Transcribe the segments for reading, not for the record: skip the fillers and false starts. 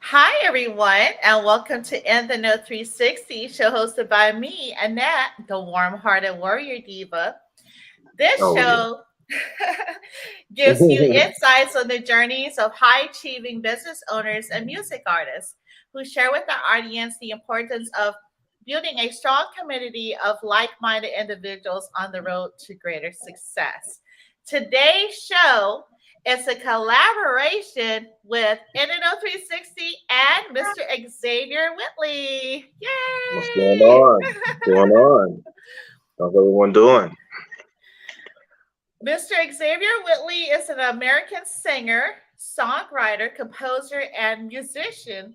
Hi, everyone, and welcome to In the Know 360, show hosted by me, Annette, the warm hearted warrior diva. This Oh yeah. show gives you insights on the journeys of high achieving business owners and music artists who share with our audience the importance of building a strong community of like minded individuals on the road to greater success. Today's show is a collaboration with NNO 360 and Mr. Exzavier Whitley. What's going Yay! on? What's going on? How's everyone doing? Mr. Exzavier Whitley is an American singer, songwriter, composer, and musician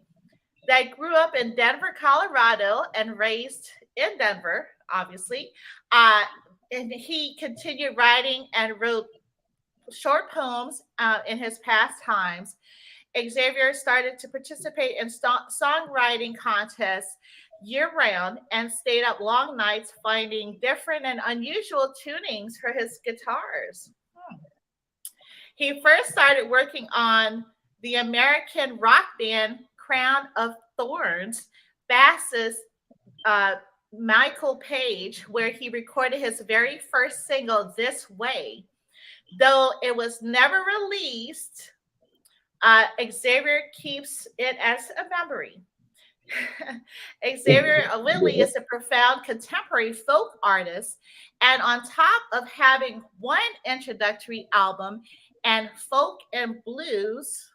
that grew up in Denver, Colorado, and raised in Denver, obviously. Uh, and he continued writing and wrote short poems in his past times. Exzavier started to participate in songwriting contests year round and stayed up long nights finding different and unusual tunings for his guitars. He first started working on the American rock band Crown of Thorns, bassist uh, Michael Paige, where he recorded his very first single, This Way. Though it was never released, Exzavier keeps it as a memory. Exzavier Whitley is a profound contemporary folk artist, and on top of having one introductory album and folk and blues,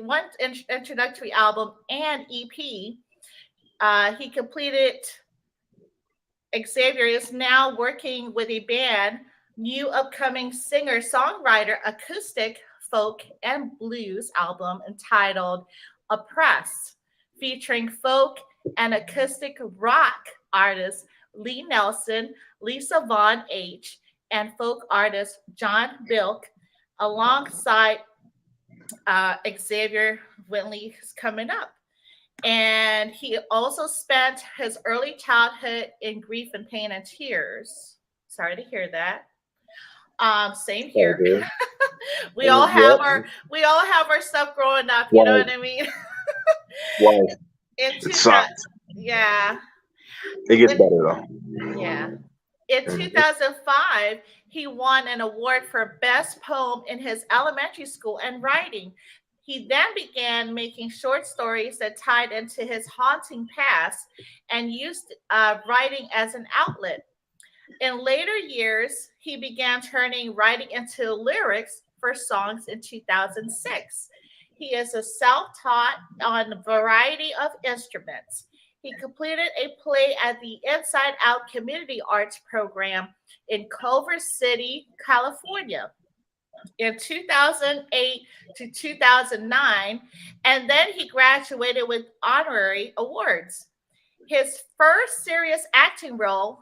one introductory album and EP, he completed. Exzavier is now working with a band, new upcoming singer-songwriter acoustic folk and blues album entitled Oppressed, featuring folk and acoustic rock artists Lee Nelson, Lisa Vaughn H., and folk artist John Bilyk, alongside Exzavier Whitley is coming up. And he also spent his early childhood in grief and pain and tears. Sorry to hear that. Same Oh, here. good. we all have Yep. we all have our stuff growing up. You know Why? what I mean? Why? In It 2000, sucks. yeah, It gets with better though. yeah. In Mhm. 2005, he won an award for Best Poem in his elementary school and writing. He then began making short stories that tied into his haunting past and used writing as an outlet. In later years, he began turning writing into lyrics for songs in 2006. He is a self taught on a variety of instruments. He completed a play at the Inside Out Community Arts Program in Culver City, California in 2008 to 2009, and then he graduated with honorary awards. His first serious acting role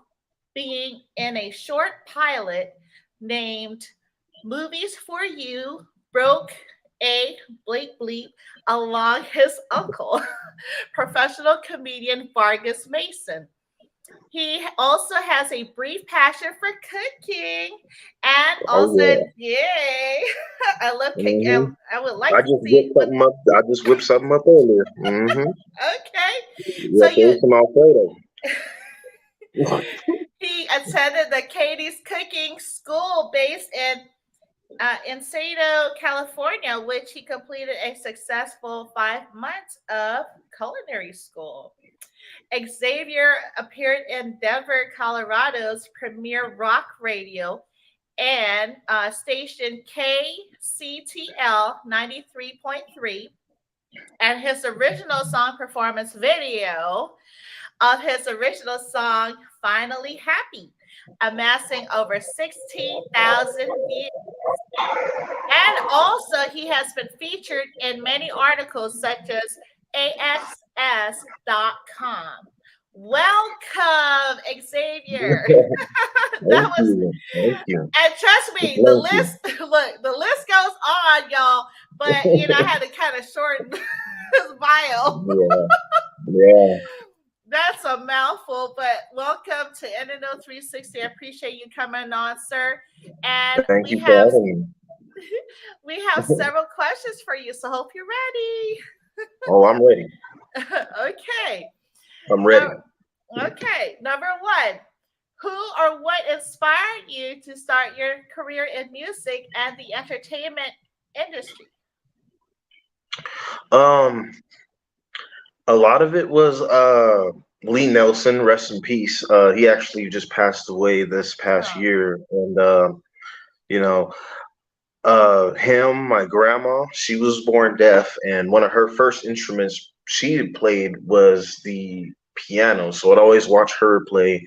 being in a short pilot named Movies for You broke a bleep bleep along his uncle, professional comedian Vargas Mason. He also has a brief passion for cooking and Oh also, yeah. yay, I love cooking. hmm I would like I to just see whipped what, something up. I just whipped something up earlier. okay. So Yeah, so some Alfredo. he attended the Katie's Cooking School based in Encino, California, which he completed a successful 5 months of culinary school. Exzavier appeared in Denver, Colorado's premier rock radio and station KCTL 93.3, and his original song performance video of his original song, Finally Happy, amassing over 16,000 views. And also, he has been featured in many articles such as AXS.com. Welcome, Exzavier. That Thank was, you. Thank you. and trust me, the Bless you. list, look, the list goes on, y'all. But I had to kind of shorten his bio. Yeah. Yeah. That's a mouthful, but welcome to NNO 360. I appreciate you coming on, sir. And Thank we you for have having me. We have several questions for you, so hope you're ready. Oh, I'm ready. Okay. I'm ready. No, okay. Number one, who or what inspired you to start your career in music and the entertainment industry? Um, a lot of it was Lee Nelson, rest in peace. He actually just passed away this past Oh, year, and you know, him, my grandma, she was born deaf, and one of her first instruments she had played was the piano. So I'd always watch her play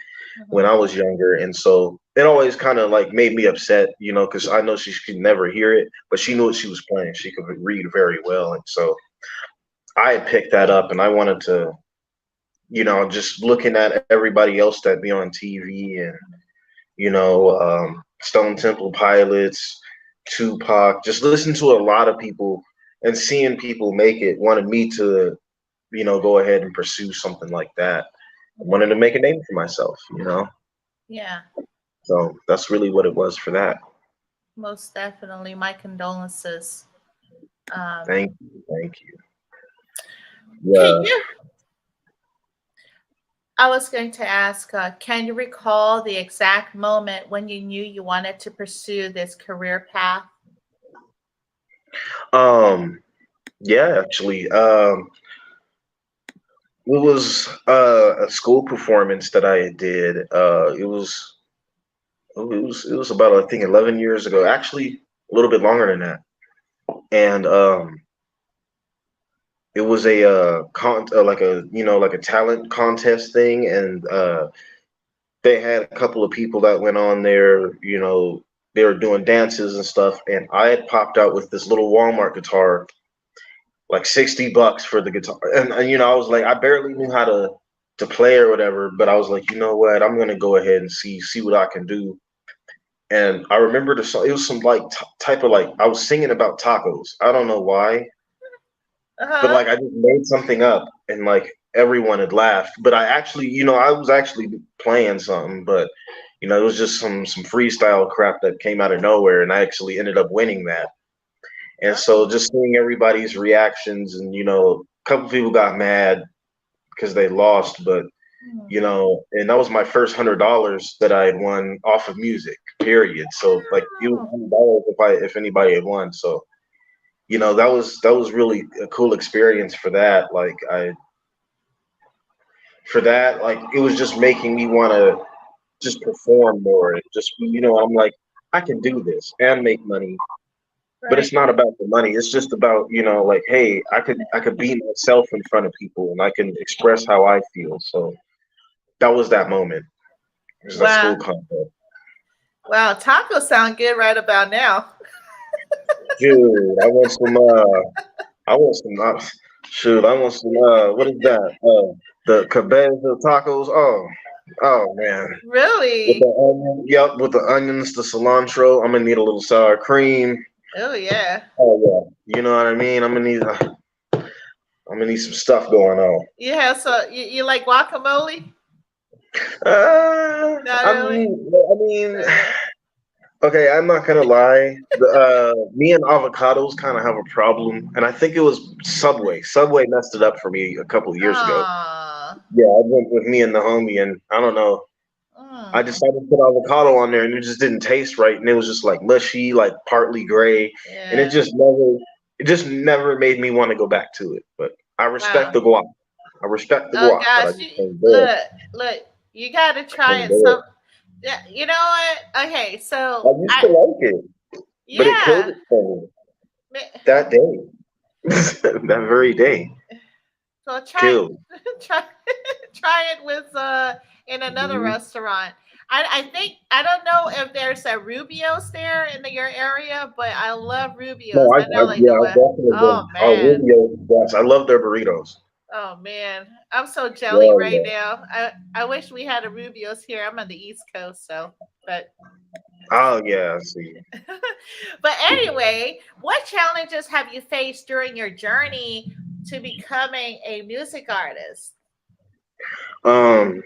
when mhm. I was younger, and so it always kind of like made me upset, because I know she could never hear it, but she knew what she was playing. She could read very well, and so I had picked that up, and I wanted to, just looking at everybody else that be on TV, and Stone Temple Pilots, Tupac, just listen to a lot of people and seeing people make it wanted me to, go ahead and pursue something like that. I wanted to make a name for myself. Yeah, So that's really what it was for that. most definitely. My condolences. Um, Thank you. Thank you. can Yeah. you? I was going to ask, can you recall the exact moment when you knew you wanted to pursue this career path? Um, yeah, actually. It was a school performance that I did. It was about, I think, 11 years ago. Actually, a little bit longer than that. And it was a like a talent contest thing, and they had a couple of people that went on there. They were doing dances and stuff, and I had popped out with this little Walmart guitar, like $60 for the guitar, and I was like, I barely knew how to play or whatever, but I was like, you know what, I'm gonna go ahead and see what I can do. And I remember the song. It was some like type of, like, I was singing about tacos. I don't know why, Uh but huh. like I just made something up, and like everyone had laughed. But I actually, I was actually playing something, but it was just some freestyle crap that came out of nowhere, and I actually ended up winning that. And so Oh. just seeing everybody's reactions, and a couple people got mad because they lost, but Hmm. and that was my first $100 that I had won off of music, period. So like it was Oh. $100 if anybody had won. So that was really a cool experience for that. Like like it was just making me want to just perform more, and just I'm like, I can do this and make money. But Right. it's not about the money. It's just about, like, hey, I could be myself in front of people, and I can express how I feel. So that was that moment. It was that Wow. school contest. Wow. Tacos sound good right about now. Dude, I want some, shoot, I want some, what is that? The cabeza tacos. Oh man. With the Really? onion, yep, with the onions, the cilantro. I'm gonna need a little sour cream. Oh yeah. Oh yeah, you know what I mean. I'm gonna need some stuff going on. Yeah. So you like guacamole? Not really. I mean, Uh, okay, I'm not gonna lie. Me and avocados kind of have a problem, and I think it was Subway. Subway messed it up for me a couple of years ago. ah. Yeah, I went with me and the homie, and I don't know. I Mm, decided to put avocado on there, and it just didn't taste right, and it was just like mushy, like partly gray, and it yeah. just never made me want to go back to it. But I respect Wow. the guac. I respect the Oh guac, but I gosh. just can't do it. Look. You got to try Can't it. do Some. it. Yeah. You know what? Okay. I So used to like it, but it killed yeah. it for me Ma- that day, that very day. So try Killed. try try it with in another Mhm. restaurant. I think I don't know if there's a Rubio's there in your area, but I love No, Rubio's. I, I I know they yeah, know I've it. definitely Oh been. Oh, man. Rubio, yes, I love their burritos. Oh man. I'm so jelly Yeah, right yeah. now. I wish we had a Rubio's here. I'm on the East Coast, so but Oh, yeah. I see. but anyway, what challenges have you faced during your journey to becoming a music artist? Um,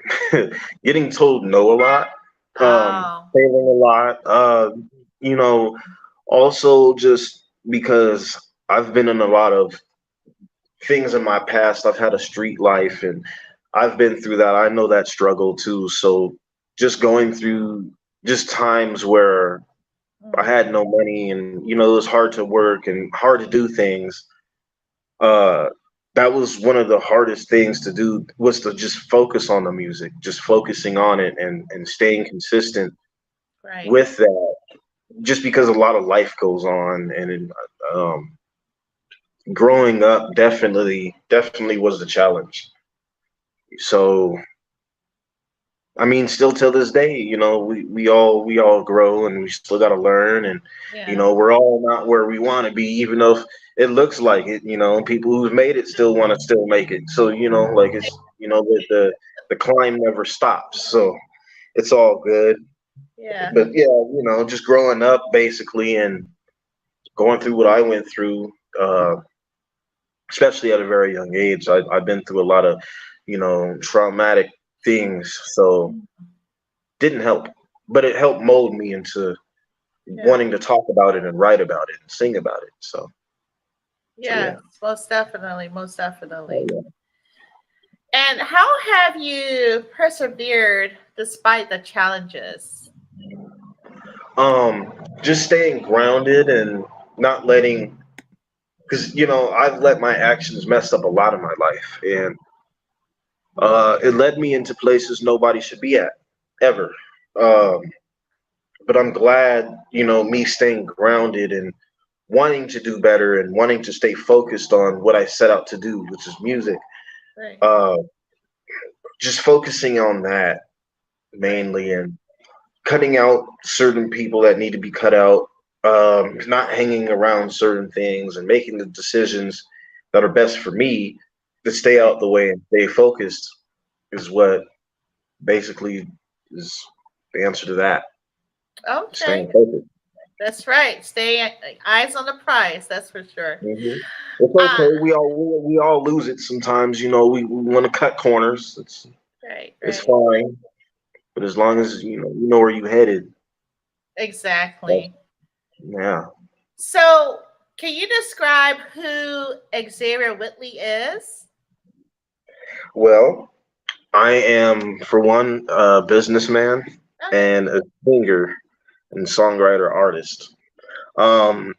getting told no a lot, Oh. failing a lot. You know, Also, just because I've been in a lot of things in my past, I've had a street life and I've been through that. I know that struggle too. So just going through just times where I Mm, had no money and it was hard to work and hard to do things. Uh, that was one of the hardest things to do was to just focus on the music, just focusing on it and staying consistent right. with that. Just because a lot of life goes on and um, growing up definitely was the challenge. So I mean, still till this day, we all grow and we still got to learn, and Yeah. we're all not where we want to be, even though it looks like it. People who've made it still want to still make it. So like it's the climb never stops. So it's all good. Yeah. But yeah, just growing up basically and going through what I went through, especially at a very young age. I've been through a lot of traumatic things. So didn't help, but it helped mold me into Yeah. wanting to talk about it and write about it and sing about it. So yeah. Yes, most definitely. Most definitely. Oh, And how have you persevered despite the challenges? yeah. Just staying grounded and not letting, because I've let my actions mess up a lot of my life, and it led me into places nobody should be at ever. Um, but I'm glad, me staying grounded and wanting to do better and wanting to stay focused on what I set out to do, which is music. Right. Uh, just focusing on that Right. mainly and cutting out certain people that need to be cut out, not hanging around certain things and making the decisions that are best for me to stay Right. out the way and stay focused is what basically is the answer to that. Okay. Staying focused. That's right. Stay eyes on the prize. That's for sure. Hmm. It's Uh, okay. We all lose it sometimes. We want to cut corners. right. It's Right. fine, but as long as you know where you headed, that's, Exactly. yeah. So, can you describe who Xavier Whitley is? Well, I am, for one, a businessman Okay. and a singer and songwriter artist. Um,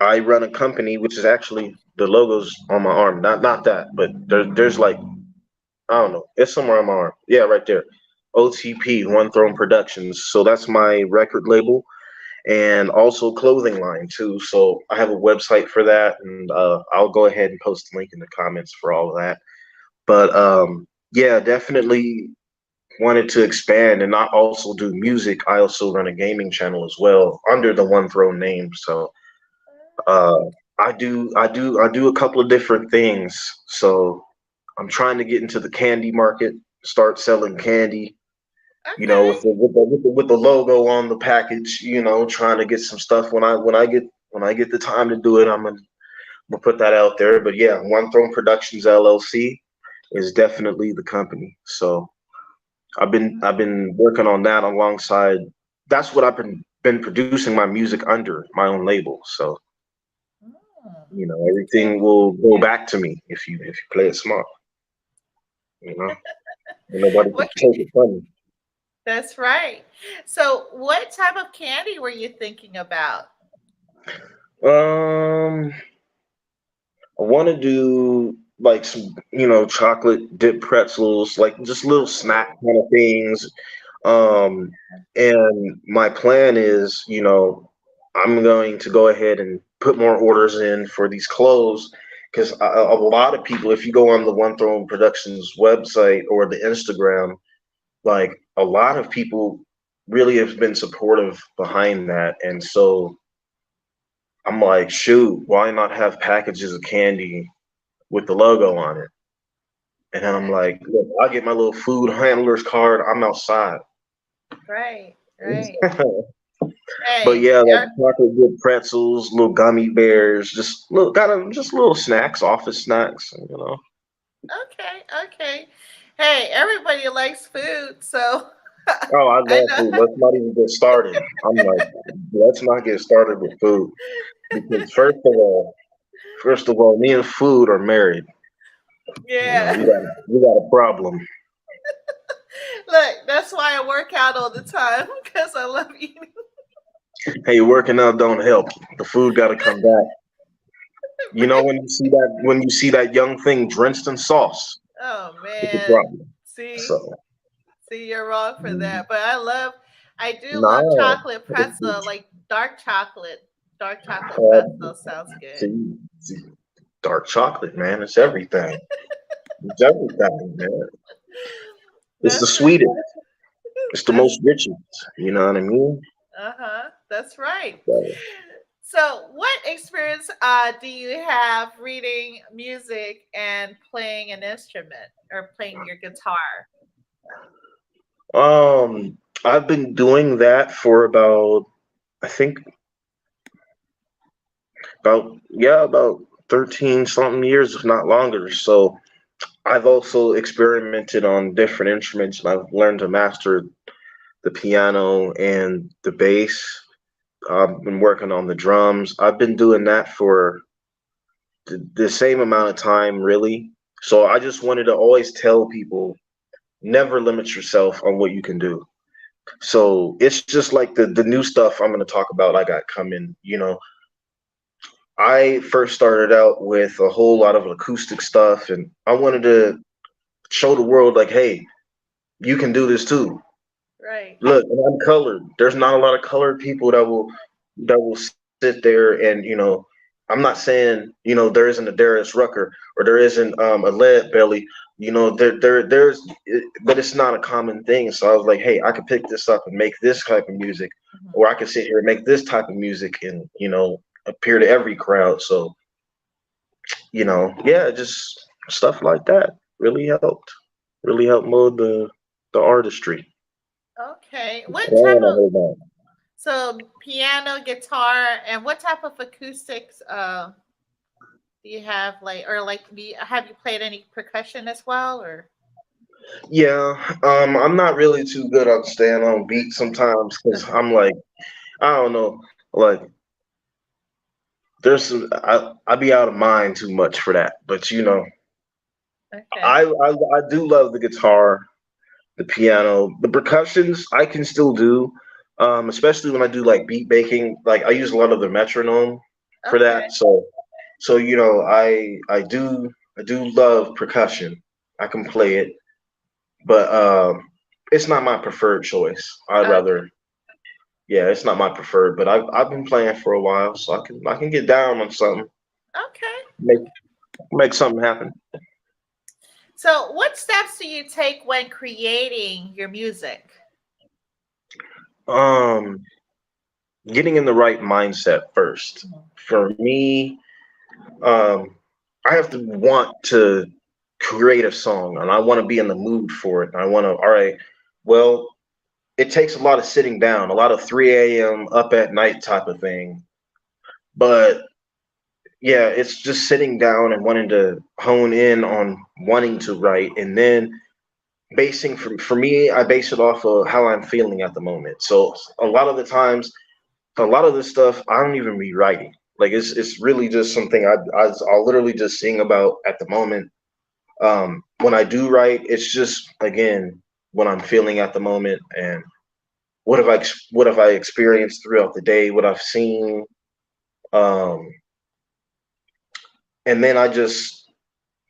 I run a company, which is actually the logo's on my arm. Not that, but there's like I don't know, it's somewhere on my arm. Yeah, right there. OTP, One Throne Productions. So that's my record label and also clothing line too. So I have a website for that, and I'll go ahead and post a link in the comments for all of that. But yeah, definitely wanted to expand and not also do music. I also run a gaming channel as well under the One Throne name. So uh, I do a couple of different things. So I'm trying to get into the candy market, start selling candy. Okay. With the logo on the package. Trying to get some stuff when I get the time to do it. I'm gonna put that out there. But yeah, One Throne Productions LLC is definitely the company. So I've been working on that alongside. That's what I've been producing my music under my own label. So Mm, okay. everything will go back to me if you play it smart. You know, and nobody can What take it from me. That's right. So, what type of candy were you thinking about? Um, I want to do like some chocolate dip pretzels, like just little Oh, snack kind of things. Um, and my plan is, I'm going to go ahead and put more orders in for these clothes because a lot of people, if you go on the One Throne Productions website or the Instagram, like a lot of people really have been supportive behind that. And so I'm like, shoot, why not have packages of candy with the logo on it? And then I'm okay. like, look, I get my little food handler's card. I'm outside. Right. Right. But Hey. yeah, like chocolate dip pretzels, little gummy bears, just little kind of just little snacks, office snacks. Okay. Okay. Hey, everybody likes food, so Oh, I I love know. food. Let's not even get started. I'm like, let's not get started with food because first of all, me and food are married. You know, Yeah. we got a problem. Look, that's why I work out all the time because I love eating. Hey, working out don't help. The food got to come back. You know, Right? when you see that young thing drenched in sauce, Oh it's a man. problem. See, So, see, you're wrong for mm, that. But I do love nah. chocolate pretzel, like dark chocolate. Dark chocolate Uh, pretzel sounds good. see, dark chocolate, man. It's everything. It's everything, man. It's the That's right. sweetest. It's the That's most richest. You know what I mean? uh-huh. That's right. So, So, what experience do you have reading music and playing an instrument or playing your guitar? I've been doing that for I think about 13 something years, if not longer. So I've also experimented on different instruments and I've learned to master the piano and the bass. I've been working on the drums. I've been doing that for the same amount of time, really. So I just wanted to always tell people never limit yourself on what you can do. So it's just like the new stuff I'm going to talk about I got coming. I first started out with a whole lot of acoustic stuff and I wanted to show the world like, hey, you can do this too. Right. Look, and I'm colored. There's not a lot of colored people that will sit there and I'm not saying there isn't a Darius Rucker or there isn't a Lead Belly. But it's not a common thing. So I was like, hey, I could pick this up and make this type of music, Mhm. or I could sit here and make this type of music and appear to every crowd. So yeah, just stuff like that really helped mold the artistry. Okay. I don't want to hold on. So piano, guitar, and what type of acoustics do you have have you played any percussion as well or Yeah, I'm not really too good on staying on beat sometimes because I'm like, I don't know, like I be out of mind too much for that. But okay. I do love the guitar, the piano, the percussions. I can still do, especially when I do like beat making. Like I use a lot of the metronome for Okay. that. So I do love percussion. I can play it, but it's not my preferred choice. I'd Okay. rather, yeah, it's not my preferred. But I've been playing for a while, so I can get down on something, Okay. make make something happen. So what steps do you take when creating your music? Um, Getting in the right mindset first. Mhm. For me, um, I have to want to create a song, and I want to be in the mood for it. And I want to. All right, well, it takes a lot of sitting down, a lot of 3 a.m. up at night type of thing. But yeah, it's just sitting down and wanting to hone in on wanting to write, and then basing for me, I base it off of how I'm feeling at the moment. So a lot of the times, a lot of this stuff I don't even be writing. Like it's really just something I'll literally just sing about at the moment. When I do write, it's just again what I'm feeling at the moment and what have I experienced throughout the day, what I've seen, um, and then I just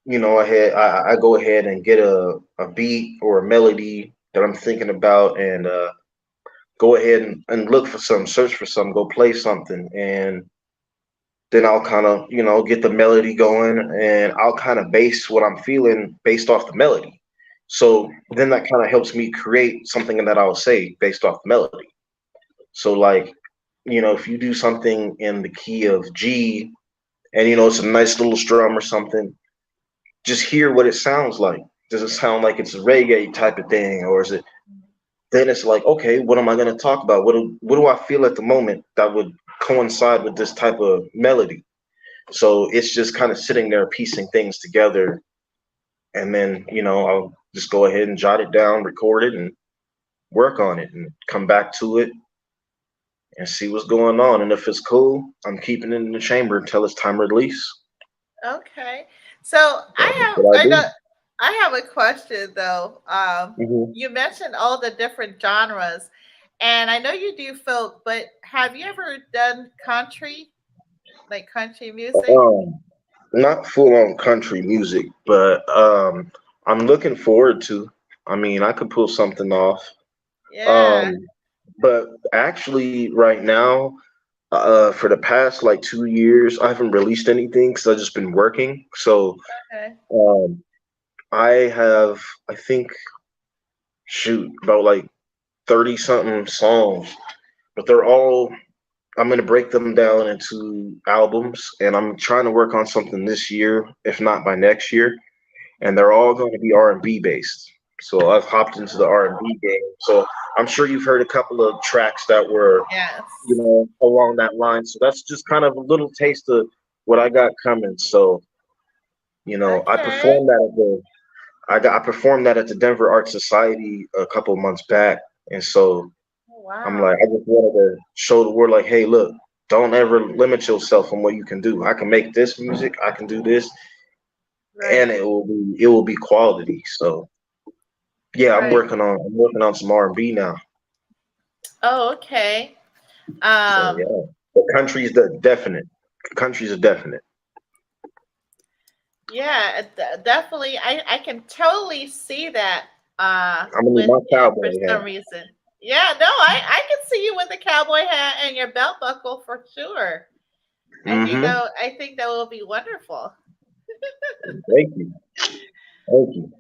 I go ahead and get a beat or a melody that I'm thinking about and go ahead and look for some, search for some, go play something, and then I'll kind of get the melody going, and I'll kind of base what I'm feeling based off the melody. So then that kind of helps me create something that I'll say based off the melody. So like if you do something in the key of G and it's a nice little strum or something, just hear what it sounds like. Does it sound like it's a reggae type of thing, or is it? Then it's like, okay, what am I going to talk about? What do I feel at the moment that would coincide with this type of melody? So it's just kind of sitting there piecing things together, and then I'll just go ahead and jot it down, record it, and work on it and come back to it and see what's going on. And if it's cool, I'm keeping it in the chamber until it's time to release. Okay. So So that's what I I know do. I have a question though. Hmm. You mentioned all the different genres, and I know you do folk, but have you ever done country, like country music? Um, Not full on country music, but I'm looking forward to. I mean, I could pull something off. Yeah. Um, but actually, right now, for the past like 2 years, I haven't released anything because I've just been working. So Okay. um, I have, I think, shoot, about like 30 something songs, but they're all, I'm gonna break them down into albums, and I'm trying to work on something this year, if not by next year. And they're all going to be R&B based. So I've hopped into the R&B game. So I'm sure you've heard a couple of tracks that were, Yes. along that line. So that's just kind of a little taste of what I got coming. So, I Okay. performed that I performed that at the Denver Art Society a couple of months back. And so I'm like, Wow. I just wanted to show the world like, hey, look, don't ever limit yourself on what you can do. I can make this music, I can do this, and Right. it will be quality. So yeah, I'm Right. working on some R&B now. Oh, okay. So Um, yeah, the country's the definite. Country's a definite. yeah, definitely. I can totally see that I'm gonna need with my you for cowboy hat. some reason. Yeah, no, I can see you with a cowboy hat and your belt buckle for sure. Mm-hmm. I think that will be wonderful. Thank you. Thank you.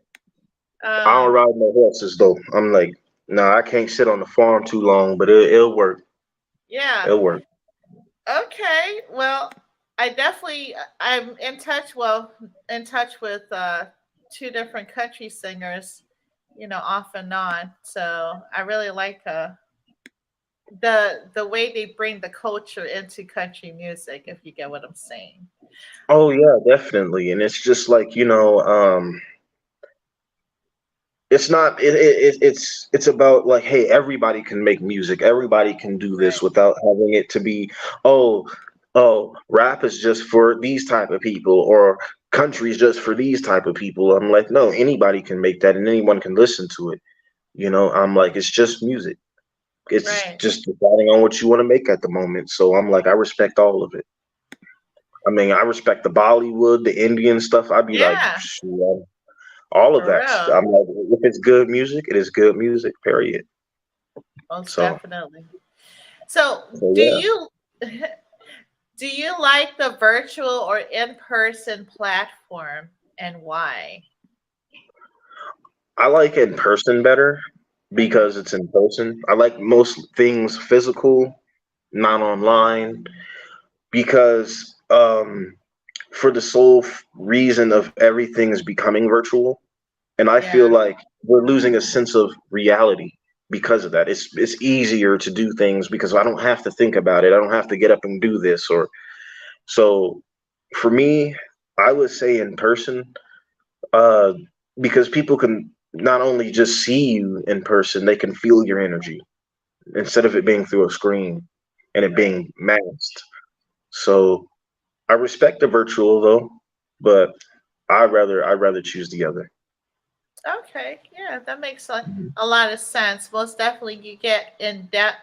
I don't Um, ride no horses though. I'm like, no, I can't sit on the farm too long, but it'll work. yeah. It'll work. Okay. Well, I'm in touch. Well, in touch with two different country singers, off and on. So I really like the way they bring the culture into country music. If you get what I'm saying. Oh yeah, definitely. And it's just like, it's not it's about like, hey, everybody can make music, everybody can do this Right. without having it to be, oh, rap is just for these type of people, or country is just for these type of people. I'm like, no, anybody can make that and anyone can listen to it. I'm like, it's just music. It's Right. just deciding on what you want to make at the moment. So I'm like, I respect all of it. I mean, I respect the Bollywood, the Indian stuff. I'd be like, Yeah. shoot, all of For that. real. I'm like, if it's good music, it is good music, period. Most So, definitely. So, so do yeah, you do you like the virtual or in-person platform and why? I like in person better Okay. because it's in person. I like most things physical, not online, because for the sole reason of everything is becoming virtual, and I feel Yeah. like we're losing a sense of reality because of that. It's easier to do things because I don't have to think about it. I don't have to get up and do this, or so. For me, I would say in person, uh, because people can not only just see you in person, they can feel your energy instead of it being through a screen and it Right. being masked. So I respect the virtual though, but I'd rather choose the other. Okay. Yeah, that makes a lot of sense. Most definitely, you get in depth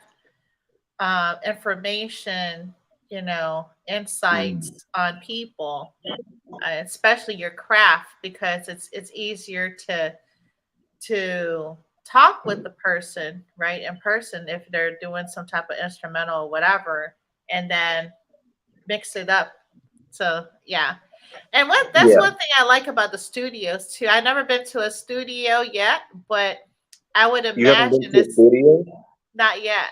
information, Mhm. insights on people, especially your craft, because it's easier to talk with the person right in person if they're doing some type of instrumental or whatever, and then mix it up. So yeah. And that's Yeah, one thing I like about the studios too. I've never been to a studio yet, but I would you haven't been imagine to a it's studio, not yet.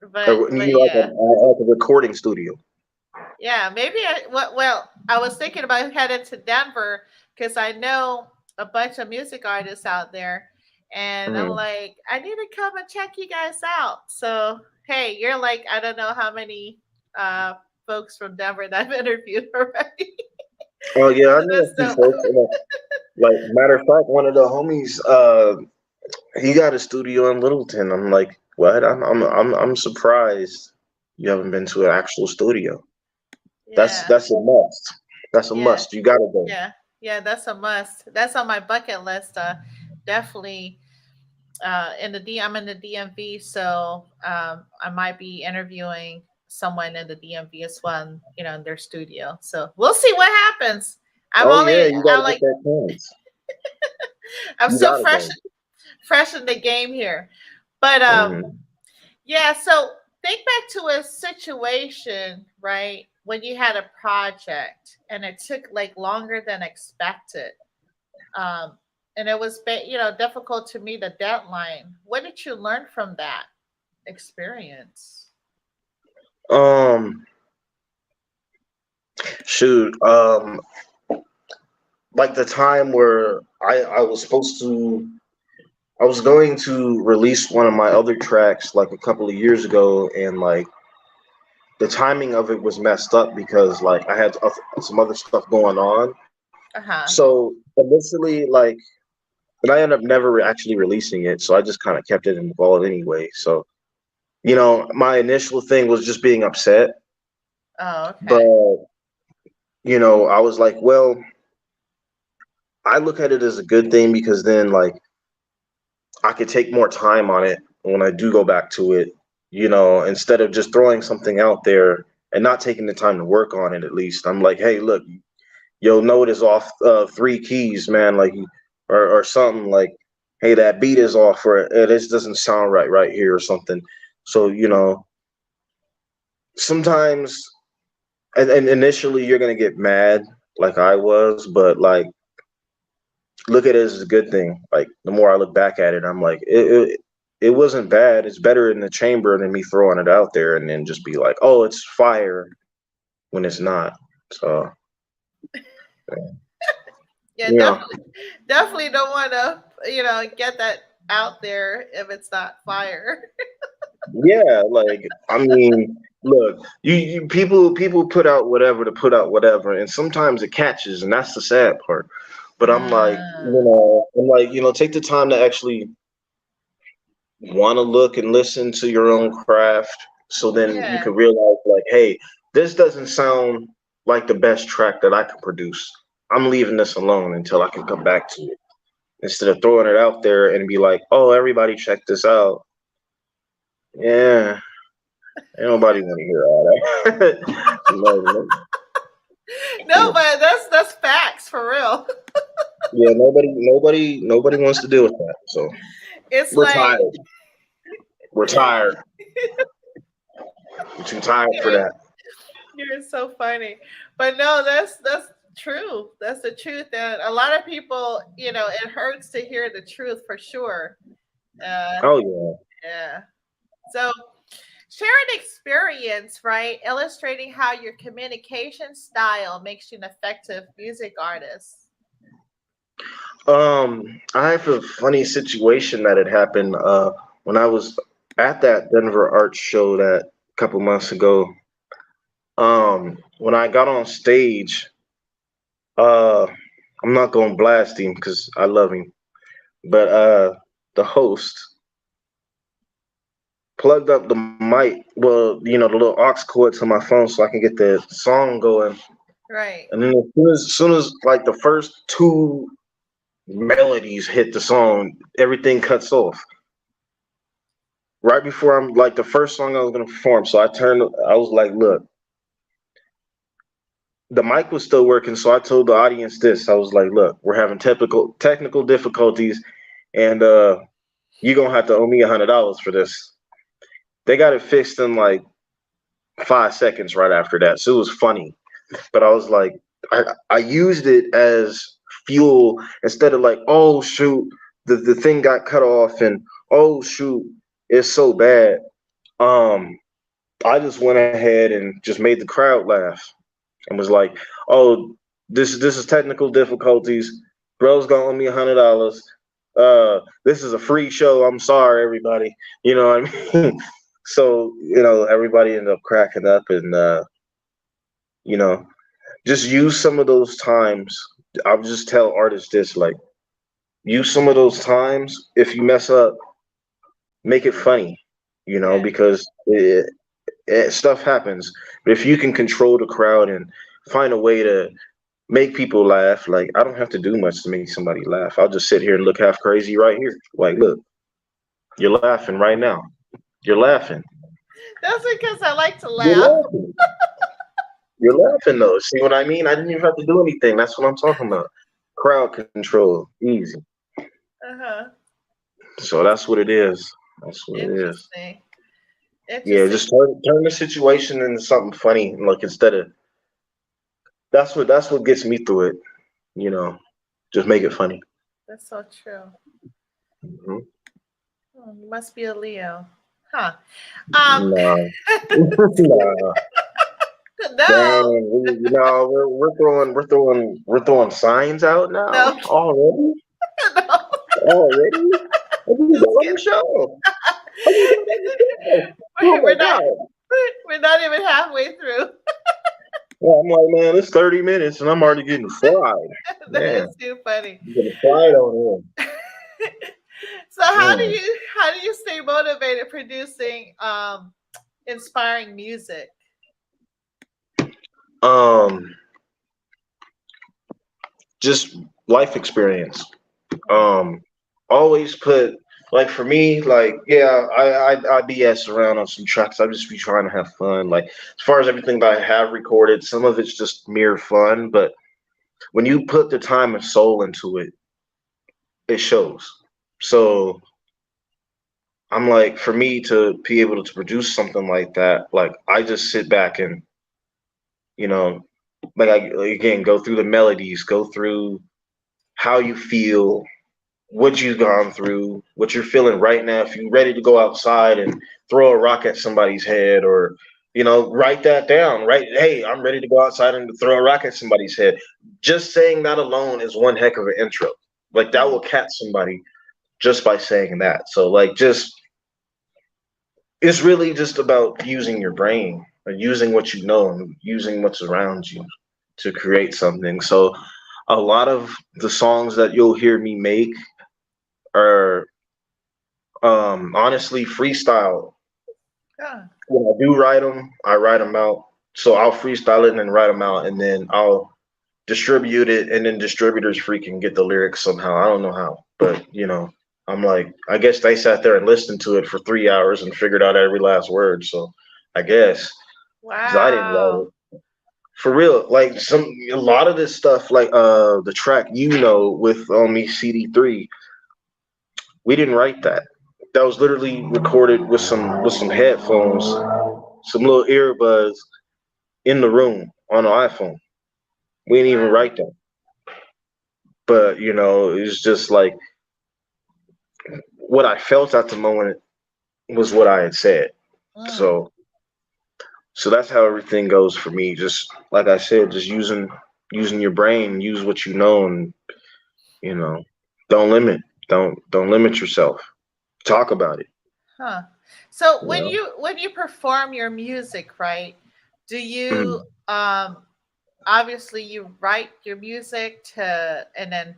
or But you like yeah. a recording studio. Yeah, maybe well, I was thinking about heading to Denver because I know a bunch of music artists out there, and I'm Mhm. like, I need to come and check you guys out. So, hey, you're like, I don't know how many uh folks from Denver that I've interviewed already. Oh yeah, I So know that's a few so folks. Like, matter of fact, one of the homies, he got a studio in Littleton. I'm like, what? I'm surprised you haven't been to an actual studio. Yeah, That's a must. That's a yeah, must. You gotta go. yeah, yeah. That's a must. That's on my bucket list. Definitely. In the D, I'm in the DMV, so I might be interviewing someone in the DMV as well, in their studio. So we'll see what happens. I'm Oh yeah, only, you gotta I get like, that chance. I'm You still gotta fresh, go. fresh in the game here. But Hmm. yeah. So think back to a situation, right, when you had a project and it took like longer than expected. Um, and it was, difficult to meet the deadline. What did you learn from that experience? Um, shoot. Like the time where I was supposed to, I was going to release one of my other tracks like a couple of years ago, and like the timing of it was messed up because like I had some other stuff going on. Uh-huh. So initially, like, but I ended up never actually releasing it, so I just kind of kept it in the vault anyway. So my initial thing was just being upset, Oh, okay. but I was like, well, I look at it as a good thing because then like I could take more time on it when I do go back to it, instead of just throwing something out there and not taking the time to work on it. At least I'm like, hey, look, your note is off 3 keys, man, like, or something like, hey, that beat is off, or this doesn't sound right here, or something. So sometimes, and initially you're gonna get mad, like I was, but like look at it as a good thing. Like the more I look back at it, I'm like, it wasn't bad. It's better in the chamber than me throwing it out there and then just be like, oh, it's fire when it's not. So Yeah, yeah, definitely don't want to, get that out there if it's not fire. yeah. Like I mean, look, you people put out whatever to put out whatever, and sometimes it catches, and that's the sad part. But I'm like, Mm, take the time to actually want to look and listen to your own craft, so then you yeah. can realize like, hey, this doesn't sound like the best track that I can produce. I'm leaving this alone until I can come back to it, instead of throwing it out there and be like, oh, everybody check this out. Yeah, ain't nobody want to hear all that. No, No, but that's facts for real. yeah, nobody wants to deal with that. So It's we're like, tired. We're tired. We're too tired for you're, that. you're so funny. But no, that's true. That's the truth. And a lot of people, it hurts to hear the truth for sure. Uh, Oh yeah. yeah. So share an experience, right? Illustrating how your communication style makes you an effective music artist. I have a funny situation that had happened when I was at that Denver art show that a couple months ago. When I got on stage, uh, I'm not gonna blast him because I love him, but the host plugged up the mic, well, the little aux cord to my phone so I can get the song going, Right. and then as soon as like the first two melodies hit the song, everything cuts off right before I'm like the first song I was gonna perform. So I was like, look, the mic was still working, so I told the audience this. I was like, look, we're having technical difficulties, and you're gonna have to owe me $100 for this. They got it fixed in like 5 seconds right after that. So it was funny. But I was like, I used it as fuel instead of like, oh shoot, the thing got cut off, and oh shoot, it's so bad. Um, I just went ahead and just made the crowd laugh and was like, "Oh, this is technical difficulties. Bro's gonna owe me $100. This is a free show. I'm sorry, everybody. You know what I mean?" So everybody ended up cracking up, and you know, just use some of those times. I'll just tell artists this, like, use some of those times. If you mess up, make it funny, Yeah. because stuff happens. But if you can control the crowd and find a way to make people laugh, like I don't have to do much to make somebody laugh. I'll just sit here and look half crazy right here. Like, look, you're laughing right now. You're laughing. That's because I like to You're laugh. laughing. You're laughing though. See what I mean? I didn't even have to do anything. That's what I'm talking about. Crowd control, easy. Uh-huh. So that's what it is. That's what it is. Interesting. Yeah, Interesting. just turn the situation into something funny. Like instead of that's what gets me through it. You know, just make it funny. That's so true. Mhm. Oh, you must be a Leo. Huh. Um, Nah, nah. no, Dang, we're throwing signs out now no, already. no. Already? What are you Just doing on the kidding. show? What are you doing on the show? Oh We're my not. god! We're not even halfway through. Well, I'm like, man, it's 30 minutes and I'm already getting fried. That Man, is too funny. I'm getting fried on So how do here. you stay motivated producing inspiring music? Um, just life experience. Um, always put like for me, like yeah, I BS around on some tracks. I just be trying to have fun. Like as far as everything that I have recorded, some of it's just mere fun, but when you put the time and soul into it, it shows. So I'm like, for me to be able to produce something like that, like I just sit back and you know, like I again go through the melodies, go through how you feel, what you've gone through, what you're feeling right now. If you're ready to go outside and throw a rock at somebody's head, or write that down. Right? Hey, I'm ready to go outside and throw a rock at somebody's head. Just saying that alone is one heck of an intro. Like that will catch somebody just by saying that. So like just it's really just about using your brain and using what you know and using what's around you to create something. So a lot of the songs that you'll hear me make are honestly freestyle. Yeah. When I do write them, I write them out. So I'll freestyle it and then write them out, and then I'll distribute it, and then distributors freaking get the lyrics somehow. I don't know how, but I'm like, I guess they sat there and listened to it for 3 hours and figured out every last word. So I guess because I didn't write Wow. it for real. Like a lot of this stuff, like the track with on me CD3, we didn't write that. That was literally recorded with some headphones, some little earbuds in the room on an iPhone. We didn't even Wow. write that. But it's just like what I felt at the moment was what I had said. Mm. So that's how everything goes for me. Just like I said, just using your brain, use what you know, and you know, don't limit. Don't limit yourself. Talk about it. Huh. So You know. when you perform your music, right? Do you Mhm. obviously you write your music to and then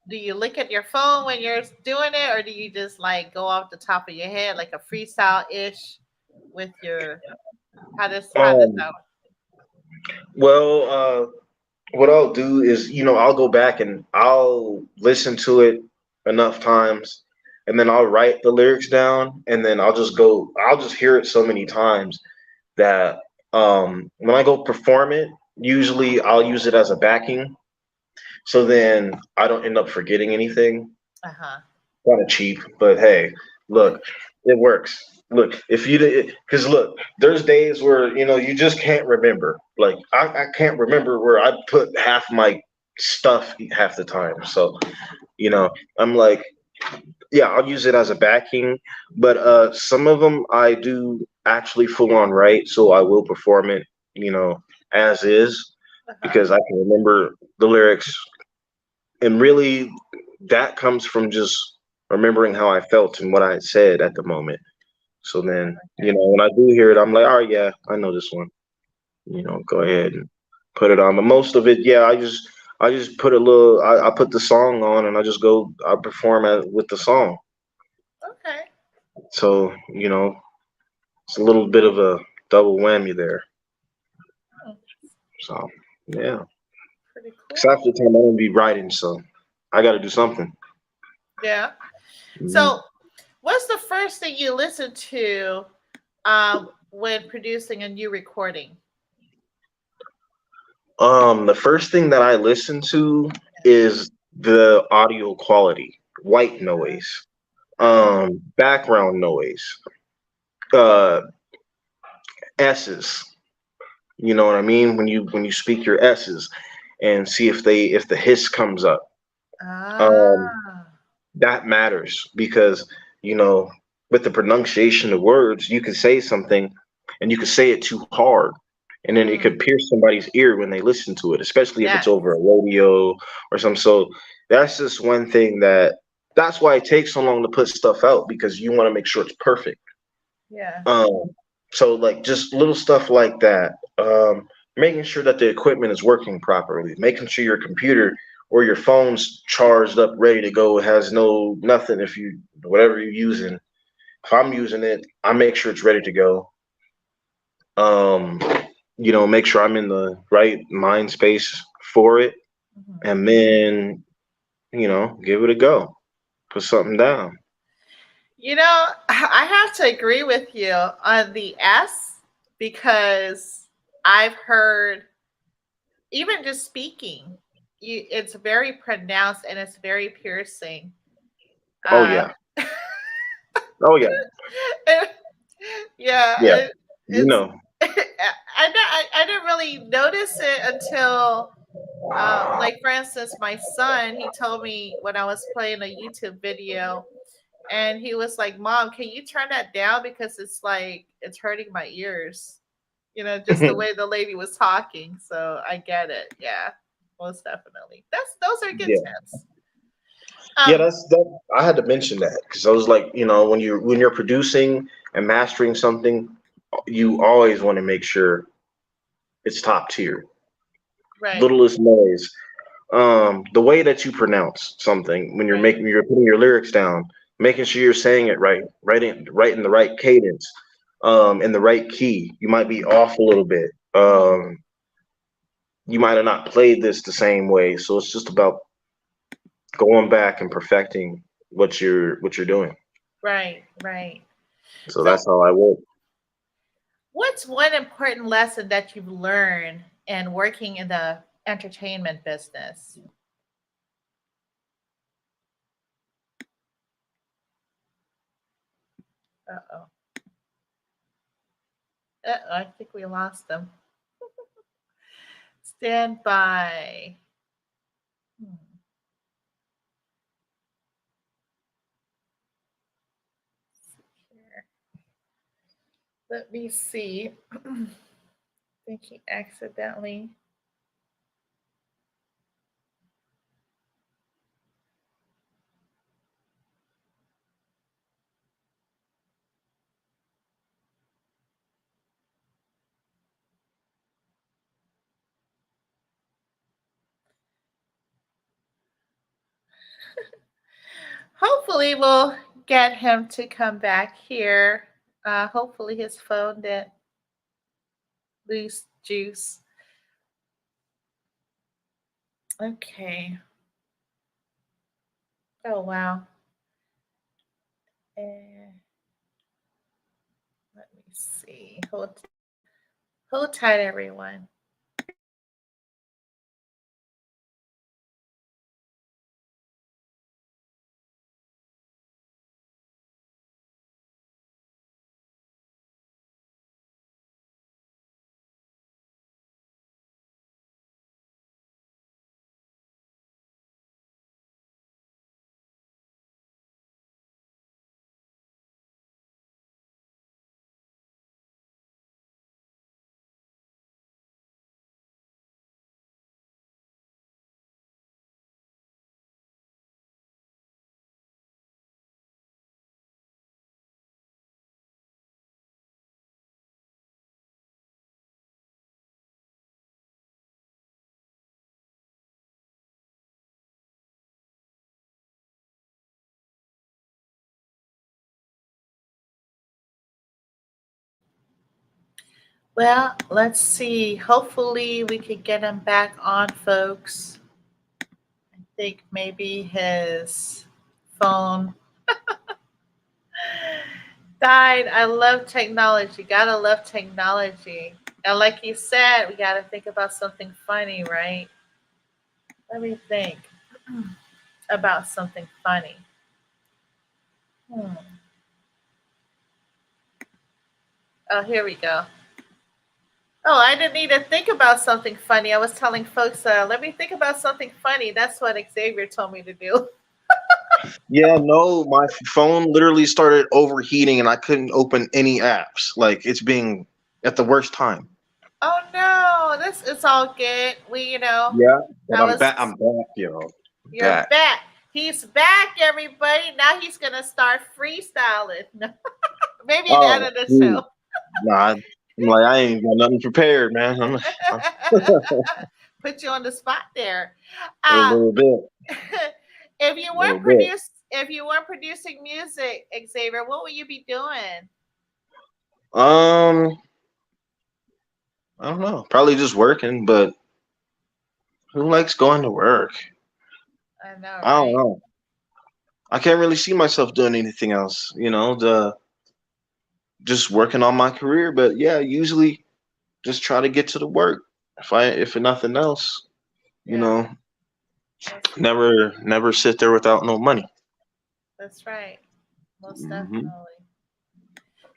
do you look at your phone when you're doing it, or do you just like go off the top of your head like a freestyle ish with your how does Um, that well, what I'll do is, I'll go back and I'll listen to it enough times, and then I'll write the lyrics down, and then I'll just hear it so many times that when I go perform it, usually I'll use it as a backing, so then I don't end up forgetting anything. uh-huh. Kind of cheap, but hey, look, it works. Look, if you because look, there's days where you just can't remember. Like I can't remember where I put half my stuff half the time. So you know, I'm like, yeah, I'll use it as a backing, but some of them I do actually full on write, so I will perform it, as is, Uh-huh. because I can remember the lyrics, and really that comes from just remembering how I felt and what I had said at the moment. So then, Okay. when I do hear it, I'm like, oh yeah, I know this one. Go ahead and put it on. But most of it, yeah, I just I just put a little. I put the song on, and I just go. I perform with the song. Okay. So it's a little bit of a double whammy there. Hmm, So yeah. pretty Cause half cool. the time I don't be writing, so I got to do something. Yeah. hmm So, what's the first thing you listen to when producing a new recording? The first thing that I listen to is the audio quality, white noise, Oh, background noise, uh, S's. You know what I mean? When you speak your S's and see if the hiss comes up. Um, ah, that matters because you know with the pronunciation of words, you can say something and you can say it too hard, and then it mm, could pierce somebody's ear when they listen to it, especially if it's yes, over a radio or something. So that's just one thing that's why it takes so long to put stuff out because you want to make sure it's perfect. yeah, Um, so like just little stuff like that. Making sure that the equipment is working properly, making sure your computer or your phone's charged up, ready to go, has no nothing. If you whatever you're using, if I'm using it, I make sure it's ready to go. Um, make sure I'm in the right mind space for it, mhm. and then give it a go. Put something down. I have to agree with you on the S because I've heard even just speaking, it's very pronounced and it's very piercing. Oh Uh, yeah. Oh yeah. yeah, Yeah. You it's. know. I didn't really notice it until, like for instance, my son. He told me when I was playing a YouTube video, and he was like, "Mom, can you turn that down because it's like it's hurting my ears." Just the way the lady was talking. So I get it. Yeah, most definitely. Those are good Yeah. tips. Yeah, Um, that's that. I had to mention that because I was like, when you're producing and mastering something, you always want to make sure it's top tier. right. Littlest noise. The way that you pronounce something when Right. you're putting your lyrics down, making sure you're saying it right, right in the right cadence, in the right key. You might be off a little bit. Mhm. You might have not played this the same way, so it's just about going back and perfecting what you're doing. Right. Right. So So, that's how I work. what's one important lesson that you've learned in working in the entertainment business? Uh oh. I think we lost them. Stand by. Hmm. Here. Let me see. I think he accidentally. Hopefully, we'll get him to come back here. Hopefully, his phone didn't lose juice. Okay. Oh, wow. And let me see. Hold tight, everyone. Well, let's see. Hopefully, we could get him back on, folks. I think maybe his phone died. I love technology. Gotta love technology. And like you said, we gotta think about something funny, right? Let me think about something funny. Hmm. Oh, here we go. Oh, I didn't need to think about something funny. I was telling folks, let me think about something funny. That's what Xavier told me to do. Yeah, no, my phone literally started overheating and I couldn't open any apps. Like it's being at the worst time. Oh no, this it's all good. Yeah, but I was I'm back, you're back. back. He's back, everybody. Now he's gonna start freestyling. No, maybe at the end Oh, of the show. dude. Nah, I'm like I ain't got nothing prepared, man. I'm Put you on the spot there. a Uh, little bit, a little bit. if you weren't producing music, Xavier, what would you be doing? Um, I don't know. Probably just working, but who likes going to work? I know, I don't right? know. I can't really see myself doing anything else, the just working on my career, but yeah, usually just try to get to the work. If for nothing else, you Yeah, know, that's never sit there without no money. that's right. Most Hmm. definitely.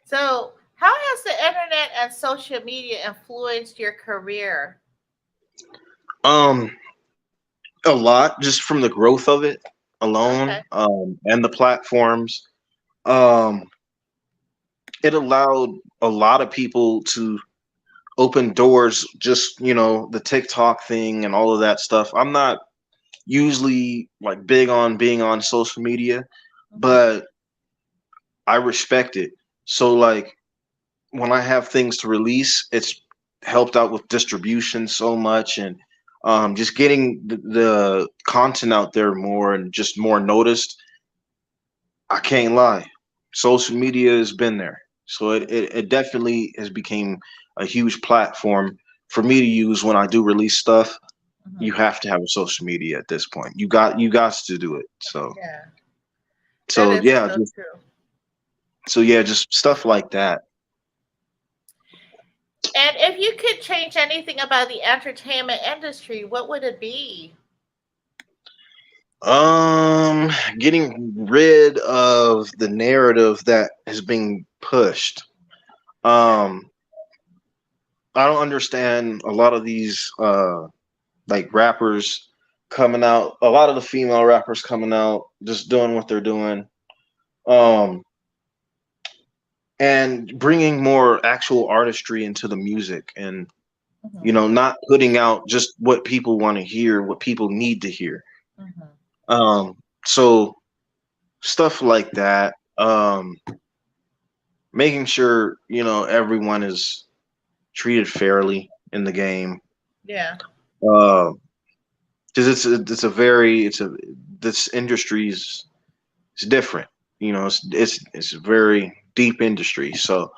So, how has the internet and social media influenced your career? Um, a lot just from the growth of it alone, Okay. and the platforms. Um, it allowed a lot of people to open doors. Just the TikTok thing and all of that stuff. I'm not usually like big on being on social media, Hmm. but I respect it. So like when I have things to release, it's helped out with distribution so much and just getting the content out there more and just more noticed. I can't lie. Social media has been there. So it definitely has became a huge platform for me to use when I do release stuff. Hmm. You have to have a social media at this point. You got to do it. So Yeah, that so is yeah, so true. just stuff like that. And if you could change anything about the entertainment industry, what would it be? Um, Getting rid of the narrative that is being pushed. Um, I don't understand a lot of these like rappers coming out, a lot of the female rappers coming out just doing what they're doing. Um, and bringing more actual artistry into the music and Hmm. not putting out just what people want to hear, what people need to hear. Hmm. So stuff like that. Making sure everyone is treated fairly in the game. Yeah, Because it's a very it's a this industry is it's different. It's a very deep industry. So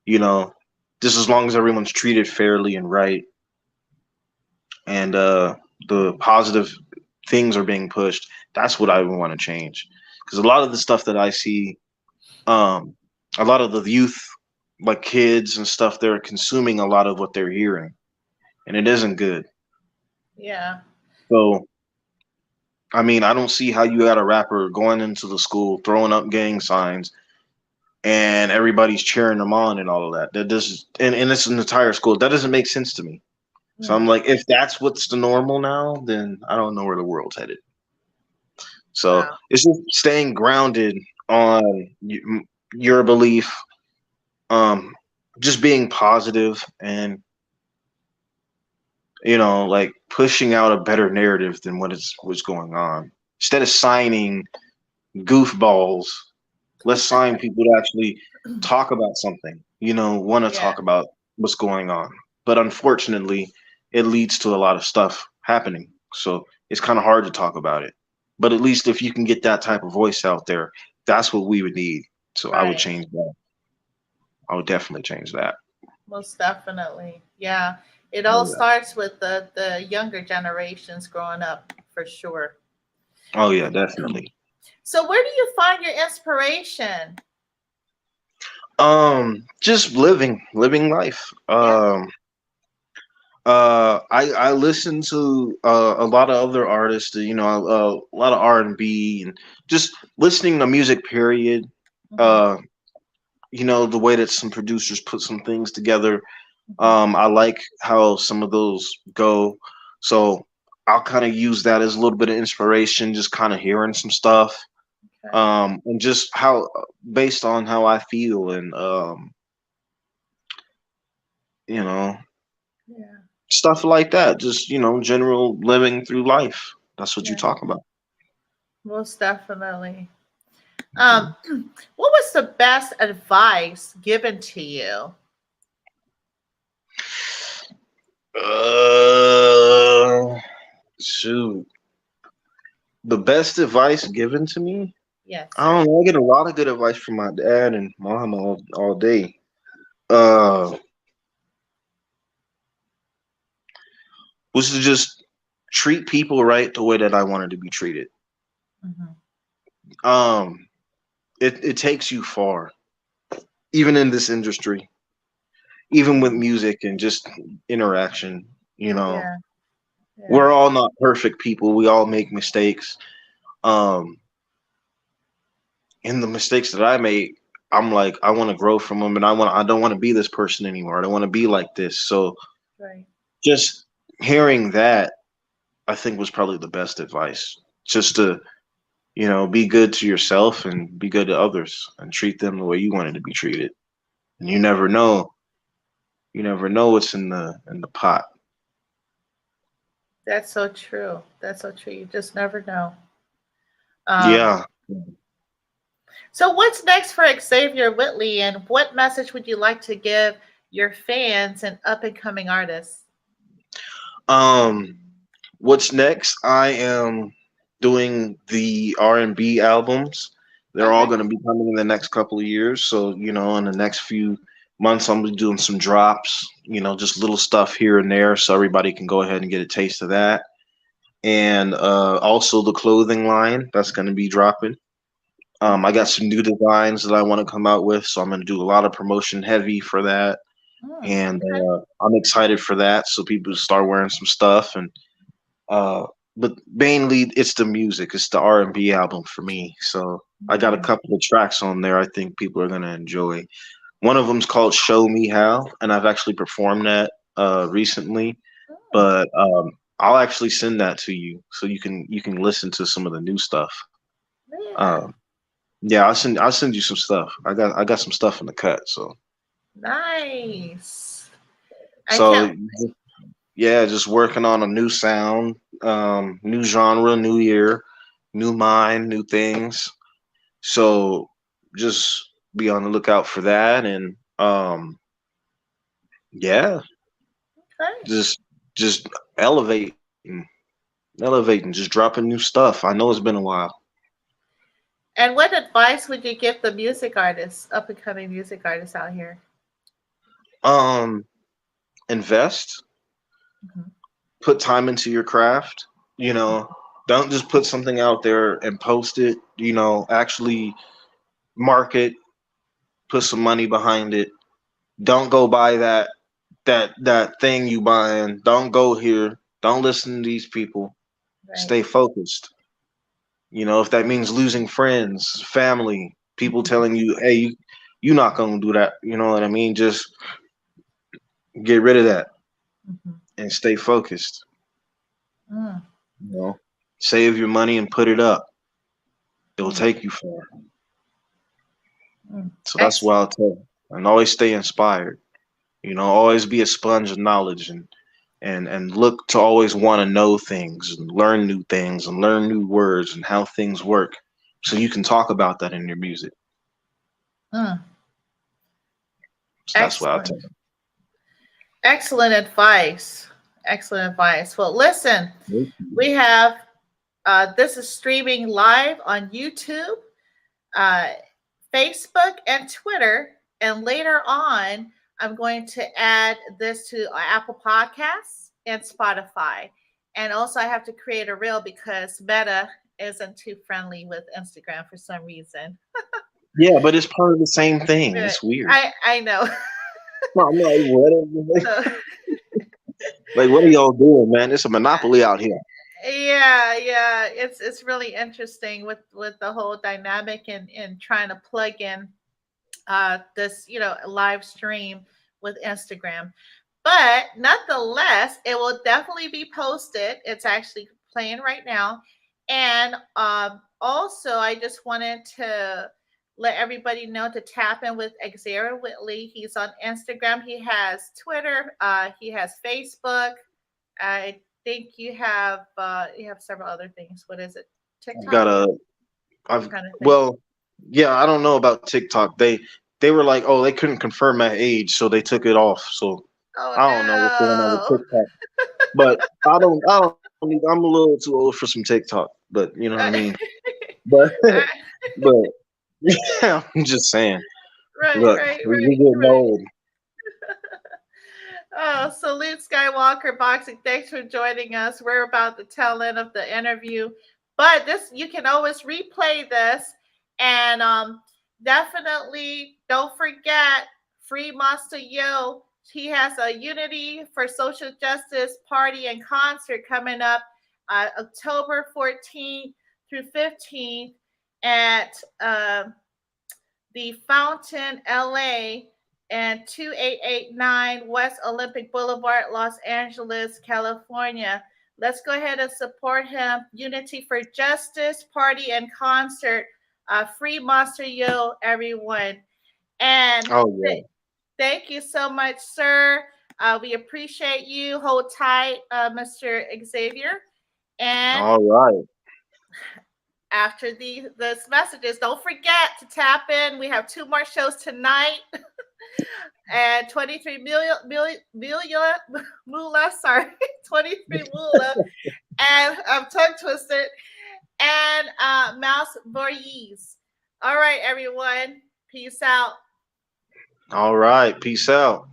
you know, just as long as everyone's treated fairly and right, and the positive things are being pushed, that's what I want to change. Because a lot of the stuff that I see, um, a lot of the youth, like kids and stuff, they're consuming a lot of what they're hearing, and it isn't good. yeah, So, I mean, I don't see how you got a rapper going into the school, throwing up gang signs, and everybody's cheering them on and all of that. That does, and it's an entire school. That doesn't make sense to me. So I'm yeah. like, if that's what's the normal now, then I don't know where the world's headed. So Wow. it's just staying grounded on your belief, um, just being positive and like pushing out a better narrative than what's going on. Instead of signing goofballs, let's sign people to actually talk about something. Want to Yeah, talk about what's going on. But unfortunately, it leads to a lot of stuff happening. So it's kind of hard to talk about it. But at least if you can get that type of voice out there, that's what we would need. So I would right, change that. I would definitely change that. Most definitely. Yeah. It Oh all yeah. starts with the younger generations growing up for sure. Oh yeah, definitely. So where do you find your inspiration? Just living life. Yeah. I listen to a lot of other artists, a lot of R&B and just listening to music. Period. Hmm. Uh, the way that some producers put some things together. Hmm. I like how some of those go, so I'll kind of use that as a little bit of inspiration, just kind of hearing some stuff, Okay. and just how based on how I feel and you know Yeah. stuff like that. Just general living through life. That's what you Yeah. talk about. Most definitely. Um, Mhm. what was the best advice given to you? Uh, Shoot. The best advice given to me? Yes. I don't know. I get a lot of good advice from my dad and mom all day. Uh, was to just treat people right the way that I wanted to be treated. Hmm. Um, it takes you far, even in this industry, even with music and just interaction. You know, Yeah. Yeah. we're all not perfect people. We all make mistakes. Um, and the mistakes that I made, I'm like, I want to grow from them, and I don't want to be this person anymore. I don't want to be like this. So Right. just hearing that, I think was probably the best advice. Just to be good to yourself and be good to others and treat them the way you wanted to be treated. And you never know what's in the pot. That's so true. That's so true. You just never know. Um, Yeah. so what's next for Xavier Whitley, and what message would you like to give your fans and up and coming artists? Um, what's next? I am doing the R&B albums. They're all Okay. going to be coming in the next couple of years. So, in the next few months, I'm going to be doing some drops, just little stuff here and there so everybody can go ahead and get a taste of that. And also the clothing line that's going to be dropping. I got Okay. some new designs that I want to come out with. So I'm going to do a lot of promotion heavy for that. And Okay. I'm excited for that. So people start wearing some stuff and uh, but mainly it's the music. It's the R&B album for me. So I got a Yeah. couple of tracks on there I think people are gonna enjoy. One of them's called "Show Me How," and I've actually performed that recently. Mm, But I'll actually send that to you so you can listen to some of the new stuff. yeah. Um, yeah, I'll send you some stuff. I got some stuff in the cut. So Nice. I so can't. yeah, just working on a new sound, new genre, new year, new mind, new things. So just be on the lookout for that, and yeah, Okay. just elevating, elevating, just dropping new stuff. I know it's been a while. And what advice would you give the music artists, up and coming music artists out here? Um, Invest, Mhm. put time into your craft. You know, don't just put something out there and post it. Actually market, put some money behind it. Don't go buy that thing you buying. Don't go here. Don't listen to these people. Right. Stay focused. If that means losing friends, family, people Mhm. telling you, "Hey, you not gonna do that." You know what I mean? Just get rid of that Mhm. and stay focused. Mm, You know, save your money and put it up. It'll mm, take you far. mm. So that's Ex- what I'll tell you. And always stay inspired. Always be a sponge of knowledge and look to always want to know things and learn new things and learn new words and how things work so you can talk about that in your music. mm. So that's what I'll tell Excellent. Excellent advice. Excellent advice. Well, listen, you. we have this is streaming live on YouTube, uh, Facebook, and Twitter. And later on, I'm going to add this to Apple Podcasts and Spotify. And also, I have to create a reel because Meta isn't too friendly with Instagram for some reason. Yeah, but it's part of the same thing. But It's weird. I know. No, I'm like, what? So, Like, what are y'all doing, man? It's a monopoly out here. yeah, it's really interesting with the whole dynamic and trying to plug in this live stream with Instagram. But nonetheless, it will definitely be posted. It's actually playing right now. And also, I just wanted to let everybody know to tap in with Exzavier Whitley. He's on Instagram. He has Twitter. He has Facebook. I think you have several other things. What is it? I've TikTok got a, I've kind of thing. well, yeah, I don't know about TikTok. They were like, oh, they couldn't confirm my age, so they took it off. So Oh I don't know what's going on with no. TikTok. But I don't need, I'm a little too old for some TikTok, but you know what I mean? But but yeah, I'm just saying. Right, Look, right, we right, getting right. old. Oh, salute Skywalker Boxing. Thanks for joining us. We're about the tail end of the interview. But this you can always replay this and definitely don't forget Free Monster Yo. He has a Unity for Social Justice party and concert coming up October 14th through 15th at the Fountain, LA, and 2889 West Olympic Boulevard, Los Angeles, California. Let's go ahead and support him. Unity for Justice, party and concert. Free Monster Yo, everyone. And Oh yeah. thank you so much, sir. We appreciate you. Hold tight, Mr. Exzavier. And All right. after these messages, don't forget to tap in. We have 2 more shows tonight. And 23 million moolah, sorry, 23 moolah, and I'm tongue twisted, and Mouse Voorhees. All right, everyone. Peace out. All right. Peace out.